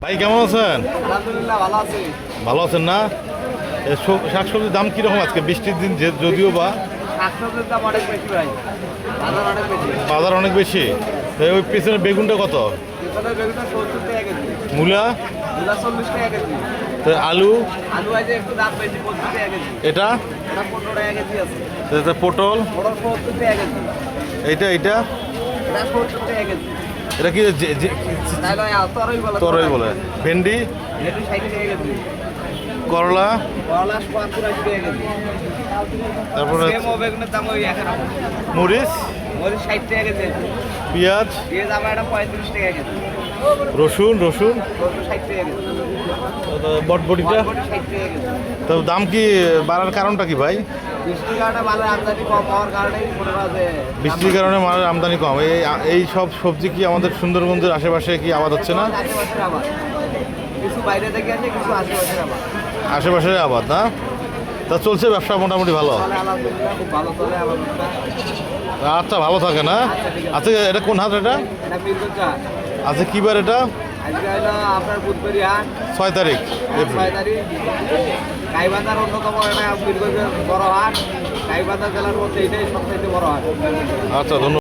ভাই কেমন আছেন? আলহামদুলিল্লাহ ভালো আছি। ভালো আছেন না? শাকসবজির দাম কিরকম আজকে? বৃষ্টির দিন যদিও বা শাকসবজির দাম অনেক বেশি ভাই, বাজার অনেক বেশি। বাজার অনেক বেশি। তো ওই পিছনে বেগুনটা কত? পিছনের বেগুনটা 70 টাকা কেজি, মূলা? মূলা 40 টাকা কেজি। তো আলু? আলু আছে একটু দাম বেশি, 25 টাকা কেজি। এটা? এটা 15 টাকা কেজি আছে। তো পটল? পটল 70 টাকা কেজি। এইটা এটা 70 টাকা কেজি। এটা কি তাহলে তরই বলে? ভেন্ডি? এটা 60 টাকা কেজি। করলা? করলা 85 টাকা কেজি। তারপরে সেম বেগুনের দাম ওই একই রকম। মরিচ? মরিচ 60 টাকা কেজি আছে। পেঁয়াজ? পেঁয়াজ আমার এটা 35 টাকা কেজি। রসুন? রসুন 60 টাকা কেজি। বটবটিটা? বরবটি 60 টাকা কেজি। তো দাম কি বাড়ার কারণটা কি ভাই? বৃষ্টির কারণে মালের আমদানি কম হওয়ার কারণে মনে হয় যে বৃষ্টির কারণে মালের আমদানি কম। এই সব সবজি কি আমাদের সুন্দরবনের আশেপাশে কি আবাদ হচ্ছে না? আশেপাশের আবাদ, কিছু বাইরে থেকে আছে, কিছু আশেপাশের আবাদ। আশেপাশে আবাদ না? তা চলছে ব্যবসা মোটামুটি ভালো? চলে আলহামদুলিল্লাহ, খুব ভালো চলে আলহামদুলিল্লাহ। আচ্ছা, ভালো থাকে না? আচ্ছা, এটা কোন হাট এটা? এটা মিরগঞ্জ হাট। আচ্ছা, কী বার এটা? আজকে হলো আপনার বুধবারই হাট, 6 তারিখ এপ্রিল। 6 তারিখ। গাইবান্ধার অন্যতম একটা মিরগঞ্জের বড় হাট, গাইবান্ধা জেলার মধ্যে এটাই সবথেকে বড় হাট। আচ্ছা, ধন্যবাদ।